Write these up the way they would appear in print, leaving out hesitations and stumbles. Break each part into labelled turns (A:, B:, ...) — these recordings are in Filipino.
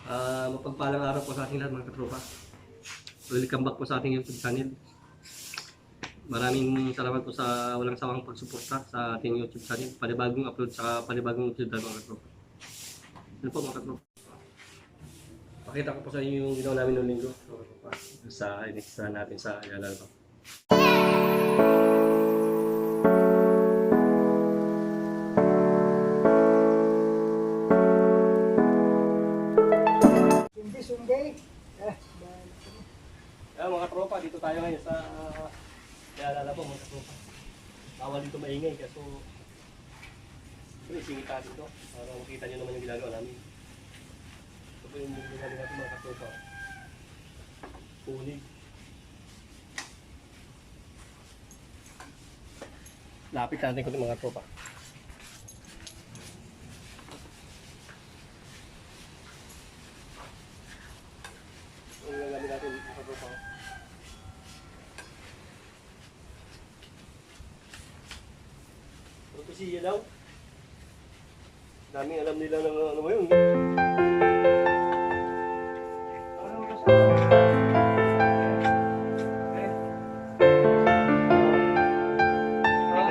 A: Mapagpalang araw po sa ating lahat mga katropa. Welcome back po sa ating YouTube channel. Maraming salamat po sa walang sawang pagsuporta sa ating YouTube channel. Panibagong upload sa panibagong video mga katropa. Ano po mga katropa? Pakita ko po sa inyo yung ginawa namin noong linggo. Sa inisa natin sa Ayala pa.
B: Sunday.
A: Mga tropa, dito tayo ngayon sa Ayala po mga tropa. Bawal dito maingay kasi singit natin ito para makita nyo naman yung ginagawa namin. Ito po yung ginagawa natin mga katropa. Punig. Lapit natin ko mga tropa. Ang gagawin natin mga katropa. Ito siya daw. Daming alam nila ng ano mo yun.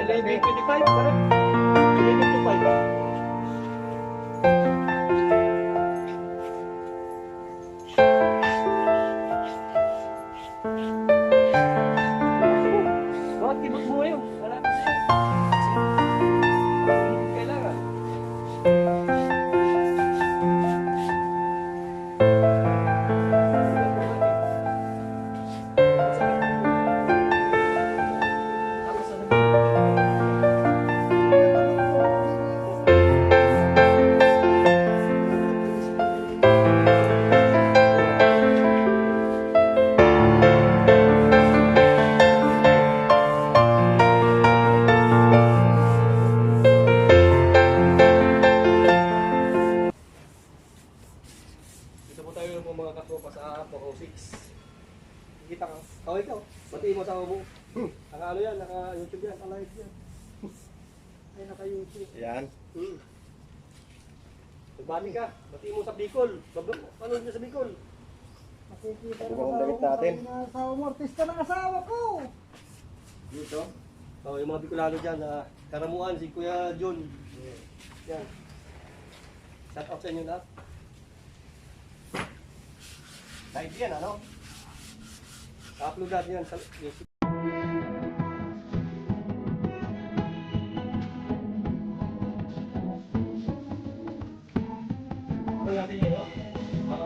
A: Level 25 parang. Level 25. Bakit tibot mo yun? Wala ka na yun. Kailangan. Dito po tayo ng mga katropa sa 406. Kita ka. Oh, ikaw. Pati mo sa mo. Naka ano yan, naka YouTube yan, naka live yan. Ay, naka YouTube.
C: Yan.
A: Nagbati ka. Pati mo sa Bicol. Panood nyo sa Bicol.
B: Makikita
C: Ano
B: ng
C: ba ang
B: asawa
C: damit
B: ko,
C: natin?
B: sabi ng asawa mo, artista ng asawa ko.
C: Dito.
A: Oh, yung mga Bicolano dyan, Karamuan, si Kuya John. Yan. Shout out sa inyo lahat. Live yan, ano? Upload natin yan sa YouTube. Ano natin yun, no? Baka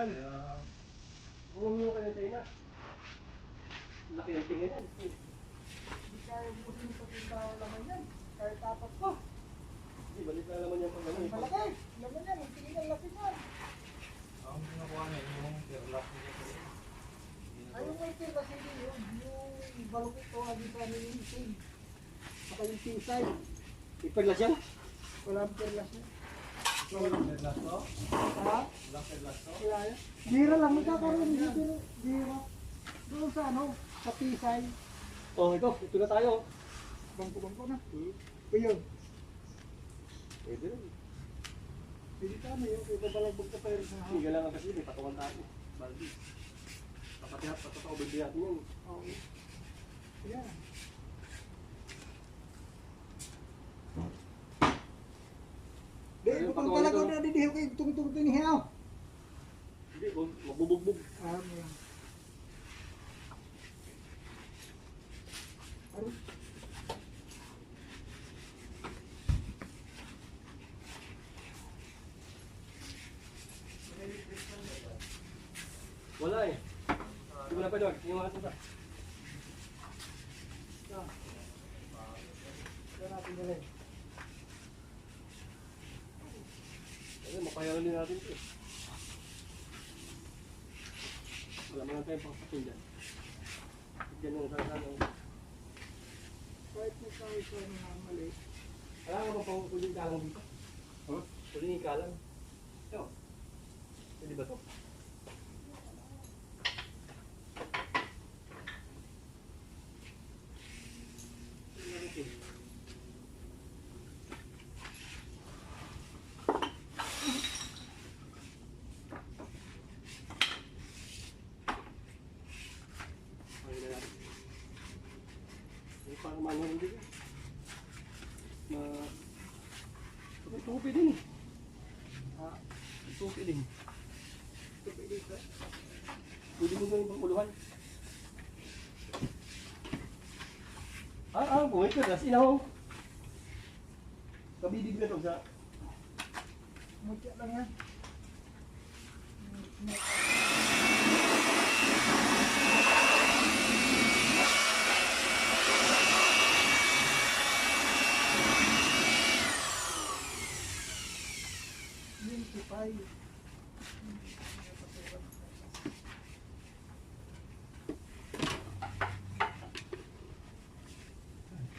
A: yan. Umuwi kayo sa ina. Laki ng tingin yan.
B: Hindi kaya busin sa tindahan naman yan. Kahit tapat ko.
A: Hindi, balik na naman yan pag ano.
B: Malaki. Naman yan. Ang tingin ang laki yan.
C: Ang ginawa niya, yung perlas niya.
B: Ayun may tira hindi yun. Yung balukit ko nga dito ano yung isin. Saka yung tisay.
A: Ipaglas yan?
B: Walang perlas niya.
C: Walang perlas to?
B: Ha?
C: Walang perlas to?
B: Wala yan. Bira lang. Magkakaroon dito. Bira. Doon sa ano. Sa tisay.
A: Oh, ito na tayo.
B: Bangko-bangko na. Ayun.
A: Pwede rin.
B: Hindi tama yun. Kaya babalagbog ka pa rin sa
A: Hindi ka lang kasi may patungan tayo. Baldi. Patataw baldi natin yan.
B: Oo. Yan. Dahil
A: Ayun,
B: kung
A: patuloy
B: talaga
A: ito.
B: na didihaw kayo tungtong tinihaw.
A: Hindi, mabubugbog.
B: Yan. Ano?
A: Wala eh. Hindi mo na pwede. Yung mga sasa.
B: Yan natin dalhin.
A: Ayun, mapayaran din natin ito eh. Wala mo lang tayong pangsakin dyan. Diyan yung sasana.
B: Kahit may kahit sa ano na mali.
A: Alam mo ba pang kuling kalang dito?
C: Huh?
A: Kuling kalang. Ito. Pwede ba ito? Parang manuhin din yan. Tupi din. Tupi din.
B: Tupi dito.
A: Pwede mo gawin pang uluhan. Buhay ka. Das inaw. Kabidig na ito sa...
B: Mutya lang yan. Pay.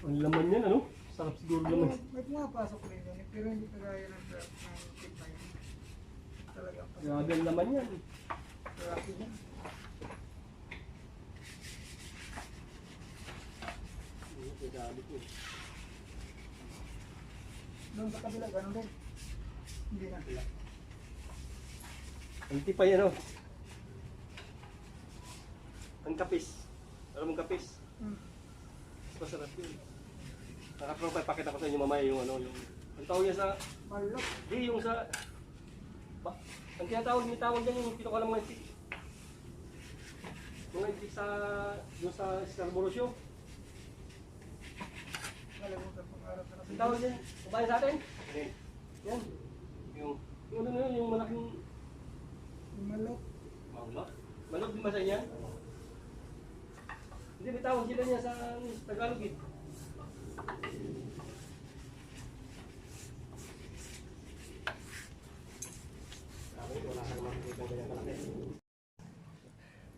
A: Ang laman yan, ano? Sarap siguro laman.
B: May pumapasok rin yun, pero hindi kagaya ng pipay. Talaga pa.
A: Grabe ang laman yan.
B: Grabe yan.
A: Grabe ko.
B: Doon sa kabila, ganun din. Hindi na.
A: Ang tipay ano? Ang kapis. Alam mo ang kapis? Masarap yun. Nakatropa, ipakita ko sa inyo mamaya yung ano, yung... Ang tawag niya sa...
B: Malok.
A: Di, yung sa... Ang tinatawag, may tawag dyan yung pinakalang mga itik. Mga itik sa... yung sa Scarborough Show.
B: Kalimutan pangarap na
A: Ang tawag dyan, kumain sa atin? Yan. Yung ano na yun, yung malaking...
B: Malok.
A: Malog din ba sa inyo? Hindi, may tawag sila niya sa Tagalog eh.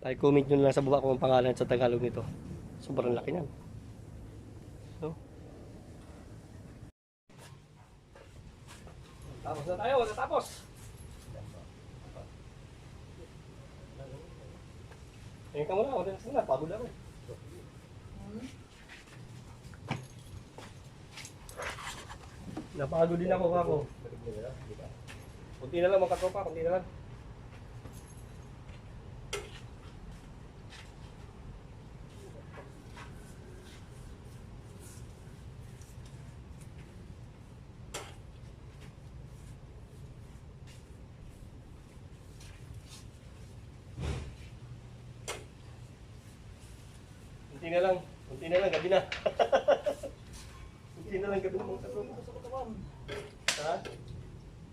A: Tayo comment nyo lang sa baba kung ang pangalan sa Tagalog nito. Sobrang laki niyan. So, tapos na tayo, natapos. Ngayon ka muna, wala na, pagod ako. Napagod din ako kako. Kunti na lang mga katropa, kunti na lang. Kunti na lang, gabi na. Kunti na lang, gabi na mga katropa.
B: Sa katawan.
A: Ha?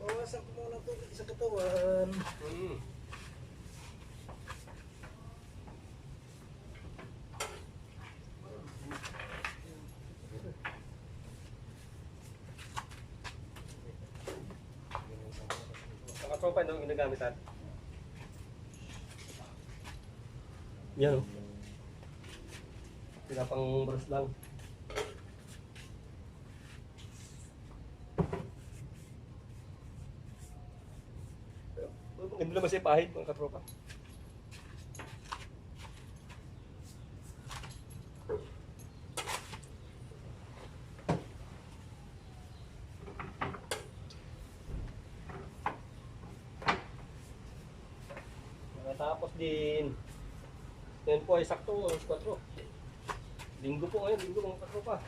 B: Bawasan ko muna ito sa katawan.
A: katropa yung ginagamit natin. Yan o. Pinapang brush lang. Hindi naman siya pahit mga katropa. Tapos din, yan po ay sakto, 4. Linggo po ngayon, linggo mga katropa.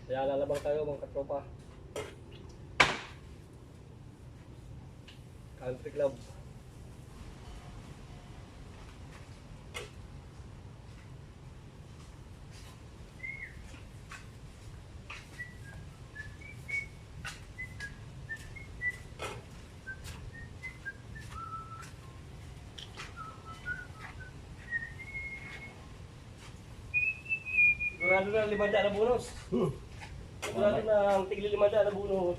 A: Kaya lalabang tayo mga katropa. Country club. Sigurado na 500 na bonus. Sigurado na ang tigli 500 na bonus.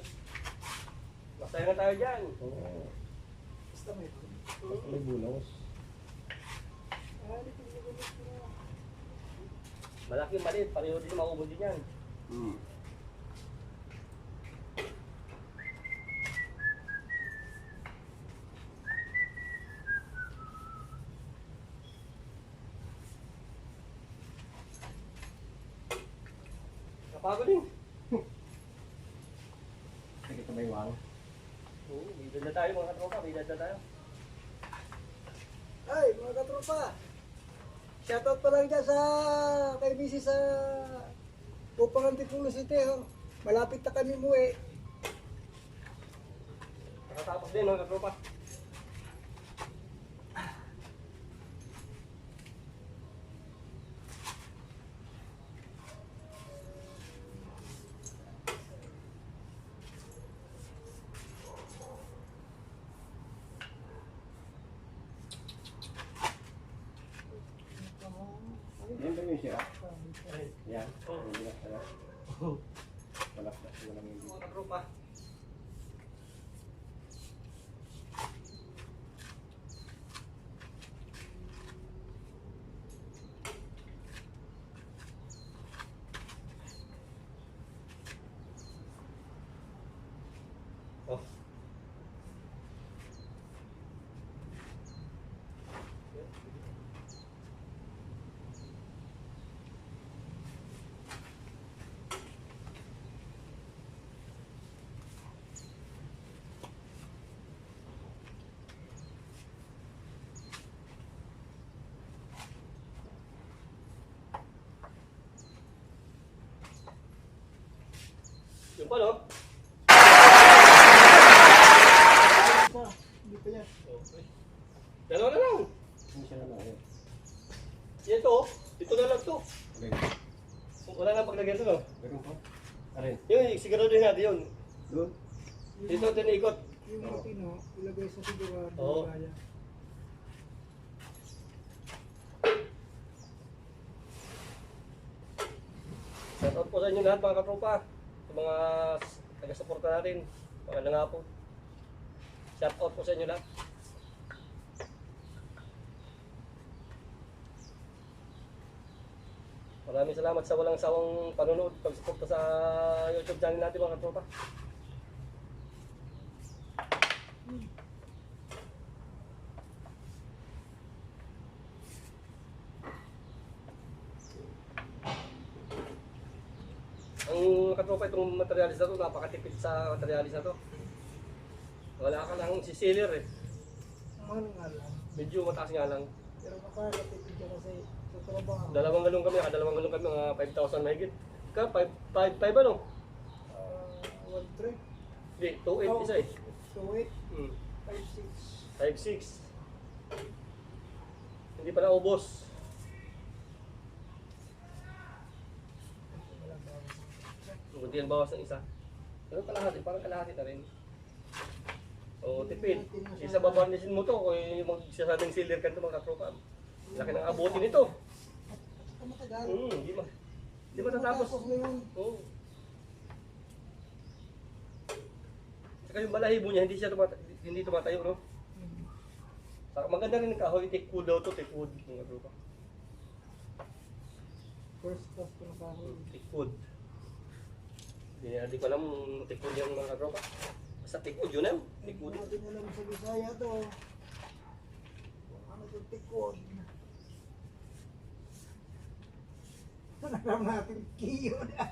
A: Masaya nga tayo dyan.
C: Oo.
B: Basta may
C: May bulos.
A: Malaki maliit, pareho din maubos din yan. Napagod din.
C: Nakita ba yung wang?
A: Oo, may edad na tayo mga katropa, may edad na tayo.
B: Ay, mga katropa. Shoutout pa lang dyan sa kay Missy sa Upang Antipolo City. Oh. Malapit na kami muwi.
A: Nakatapos din mga katropa.
C: Yan ba yung siya?
A: Ay,
C: Yan.
A: Oo.
C: Hindi na pala. Walang hindi.
A: mga katropa. Oh. Yung pa, no?
B: Hindi pa yan.
A: Okay. Dalawa na lang.
C: Hindi siya naman. Ayun.
A: Yan to, oh. Ito na lang to.
C: Okay.
A: Wala nang paglagyan to, no?
C: Meron pa? Alin?
A: Yun, siguraduhin natin yun.
C: Doon?
A: Dito din ikot.
B: Yung Martino, ilagay sa sigurado.
A: Oo.
B: Kaya.
A: Shoutout po sa inyo lahat mga katropa. Sa mga taga-suporta natin. Mga nga po. Shoutout po sa inyo lahat. Maraming salamat sa walang sawang panonood, pag-suporta sa YouTube channel natin mga katropa. Ang katropa itong materialis na to, napakatipid sa materialis na to. Wala ka lang sisilir eh.
B: Ano nga lang.
A: Medyo mataas nga lang.
B: Pero makakatipid ka trabaho.
A: Dalawang galong kami, mga 5,000 mahigit. Ka, 5 ano?
B: 1-3.
A: Hindi, 2,800 isa eh.
B: 2-8,
A: Hmm.
B: 5-6.
A: 5,600. Hindi pa naubos. Kunti ang bawas ng isa. Pero kalahati, parang kalahati na rin. O, tipid. Isa babarnisin mo to, kung yung magsasabing sealer ka ito mga katropa. Laki ng abuti nito.
B: Saka matagal.
A: Di matatapos.
B: ngayon.
A: Oo. Saka yung balahibo niya, hindi tumatayo, no? Saka maganda rin ang kahoy, take wood daw to, take wood. Mga katropa.
B: First class ko na kahoy.
A: Take wood. Hindi ko alam take wood yung mga katropa. Basta take wood, yun eh. Take wood.
B: Hindi natin alam sa Bisaya to. Kung ano yung tikod. Alam natin kiyo na.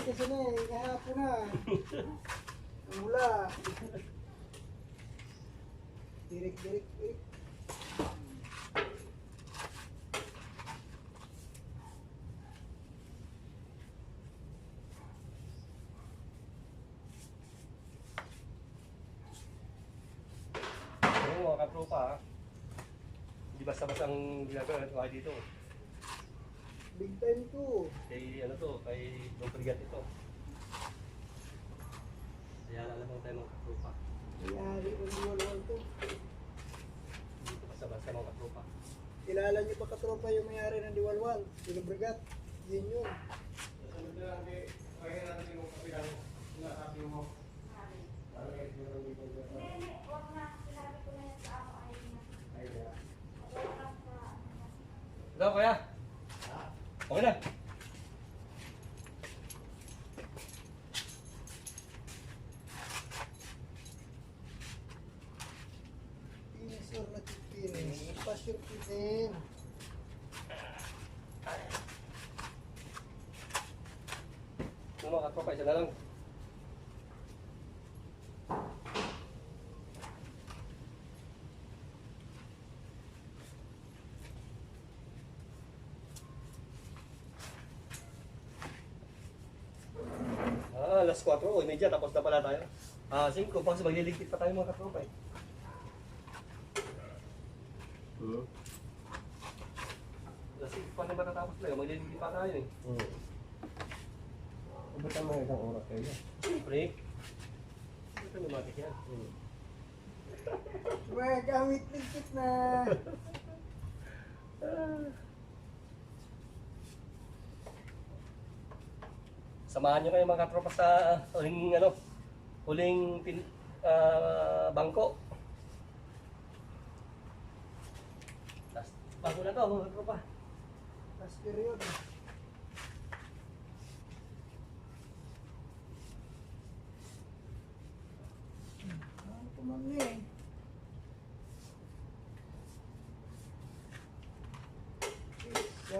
B: Kasi na eh, kahapon na. Mula. Dirik.
A: Oo, mga katropa, ha? Hindi basta-basta ang ginagawa natin tayo dito.
B: Big time to.
A: Kay Don Prigat ito. Kaya alam tayo mga katropa.
B: Mayari ng duwal-wal to.
A: Hindi basta-basta mga katropa.
B: Kilala niyo pa katropa yung mayari ng diwalwal? Sinabrigat. Yun yun.
A: Ikaw kaya? Okay na.
B: Pinis or nakipinis. Pas yung pitin.
A: Kung mga katropa, isa na lang. Alas 4 o media, tapos na pala tayo. 5, kasi magliligpit pa tayo mga katropa eh. Alas 5 pa na matatapos tayo, magliligpit pa tayo eh.
C: Ba't ang mga isang oras kayo?
A: Break. Ito pneumatic yan.
B: May gamit ligpit na.
A: Samahan nyo kayo mga katropa sa huling bangko. Bago na to mga katropa.
B: Last period. Ano kumami eh. Isa.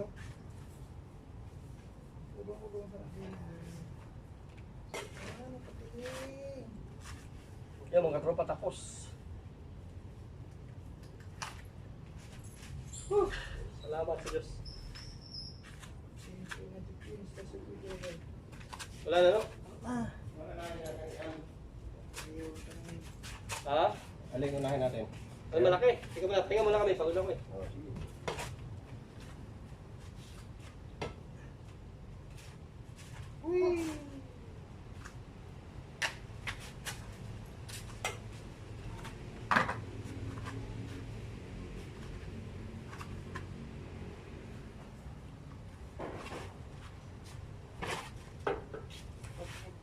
B: Ubang-ubang sa akin. Ano kapitin?
A: Yan mga katropa, tapos. Salamat sa Diyos. Wala na no?
B: Ah.
A: Ha?
C: Alin unahin natin?
A: Ay malaki. Tingnan mo na kami. Pagod ako eh.
C: Oo, sige.
B: Uy!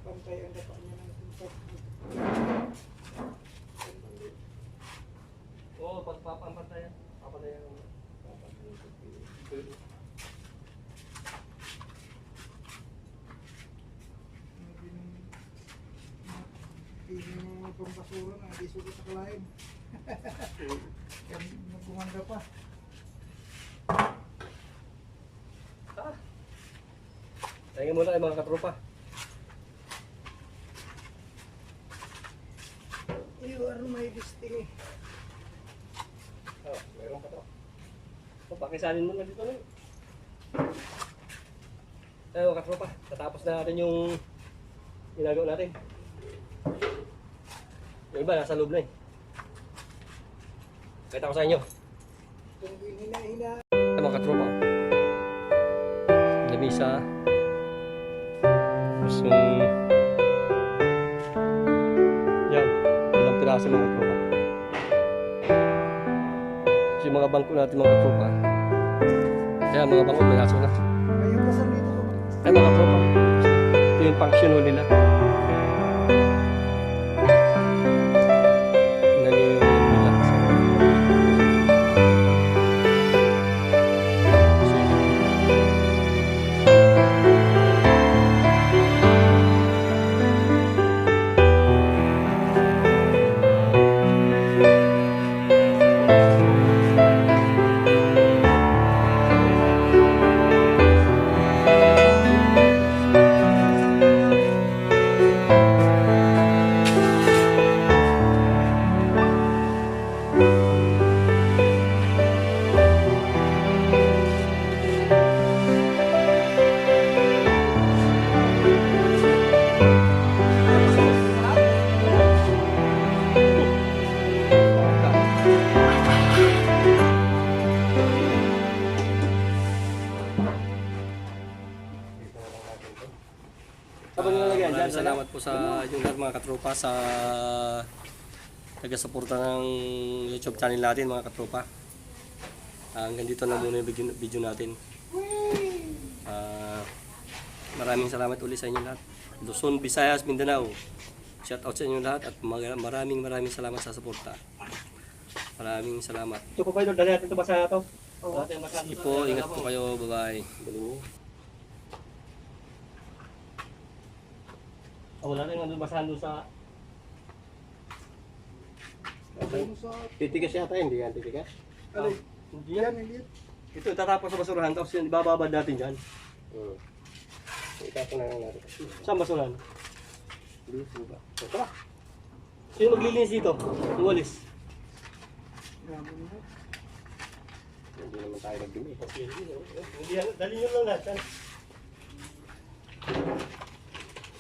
B: Pantay ang dapat niya ng suntok.
A: Oo, pagpapantayan. Papantayan.
B: Hindi mo pang basura na, hindi sulit sa kalahin. Kaya nagbumanda pa.
A: Tingnan muna kayo mga katropa.
B: You are my destiny.
A: Pakisalin mo na dito na. Tayo mga katropa, natapos na natin yung ginagawa natin. Yung iba nasa loob na eh. Kita ko sa inyo.
B: Kung hina-hina.
A: Mga katropa. Lamisa. Tapos yan. Ilang piraso mga katropa. Tapos yung mga bangko natin mga katropa. Kaya mga bangko may aso na.
B: Ngayon pa sa dito ko.
A: Ay mga katropa. Ito yung function nila. Tingnan nyo yung nila. Maraming salamat po sa inyong lahat mga katropa sa taga-suporta ng YouTube channel natin mga katropa. Hanggang dito na muna yung video natin. Maraming salamat ulit sa inyo lahat. Luzon, Visayas, Mindanao. Shout out sa inyo lahat at maraming salamat sa suporta. Maraming salamat. Ito po kayo, dali natin ito basa na ito. Sige po, ingat po kayo. Bye-bye. Wala na yung basahan doon sa...
C: Titigas yata, hindi yan titigas.
B: Alay.
A: Hindi
B: Yan,
A: yan.
B: hindi.
A: Ito, tatapos sa basurahan, tapos yun, ibababad natin dyan.
C: Itapon na lang natin.
A: Saan basurahan?
C: Dito ba? Ito ba?
A: Sino maglilinis dito? Umalis.
B: Grabe mo.
C: Hindi naman tayo nagdumi.
A: Hindi yan, dali nyo lang lahat.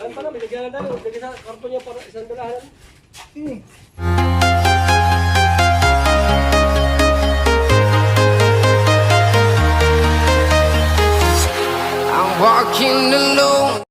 A: Saan pala, binigyan na tayo. Lagyan sa karton niya para isang dalahan.
D: I'm walking alone.